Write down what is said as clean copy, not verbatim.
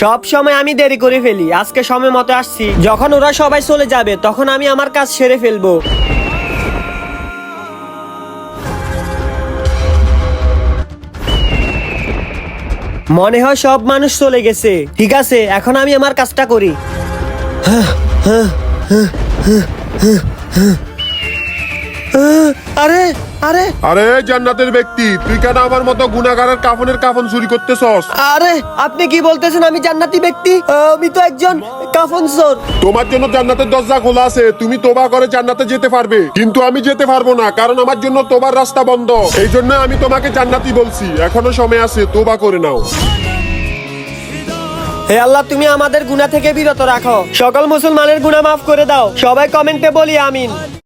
সব সময় আমি দেরি করে ফেলি, আজকে সময় মতো আসছি। যখন ওরা সবাই চলে যাবে তখন আমি আমার কাজ সেরে ফেলবো। মনে হয় সব মানুষ চলে গেছে। ঠিক আছে, এখন আমি আমার কাজটা করি। আরে আরে আরে জান্নাতের ব্যক্তি, তুই কেন আমার মতো গুনাহগারের কাফন চুরি করতেছস? আরে আপনি কি বলতেছেন আমি জান্নাতি ব্যক্তি? আমি তো একজন কাফন চোর। তোমার জন্য জান্নাতের দরজা খোলা আছে, তুমি তোবা করে জান্নাতে যেতে পারবে, কিন্তু আমি যেতে পারবো না, কারণ আমার জন্য তোবার রাস্তা বন্ধ। এই জন্য আমি তোমাকে জান্নাতি বলছি, এখনো সময় আছে, তোবা করে নাও। হে আল্লাহ, তুমি আমাদের গুনাহ থেকে বিরত রাখো, সকল মুসলমানের গুনাহ মাফ করে দাও। সবাই কমেন্টে বলি আমিন।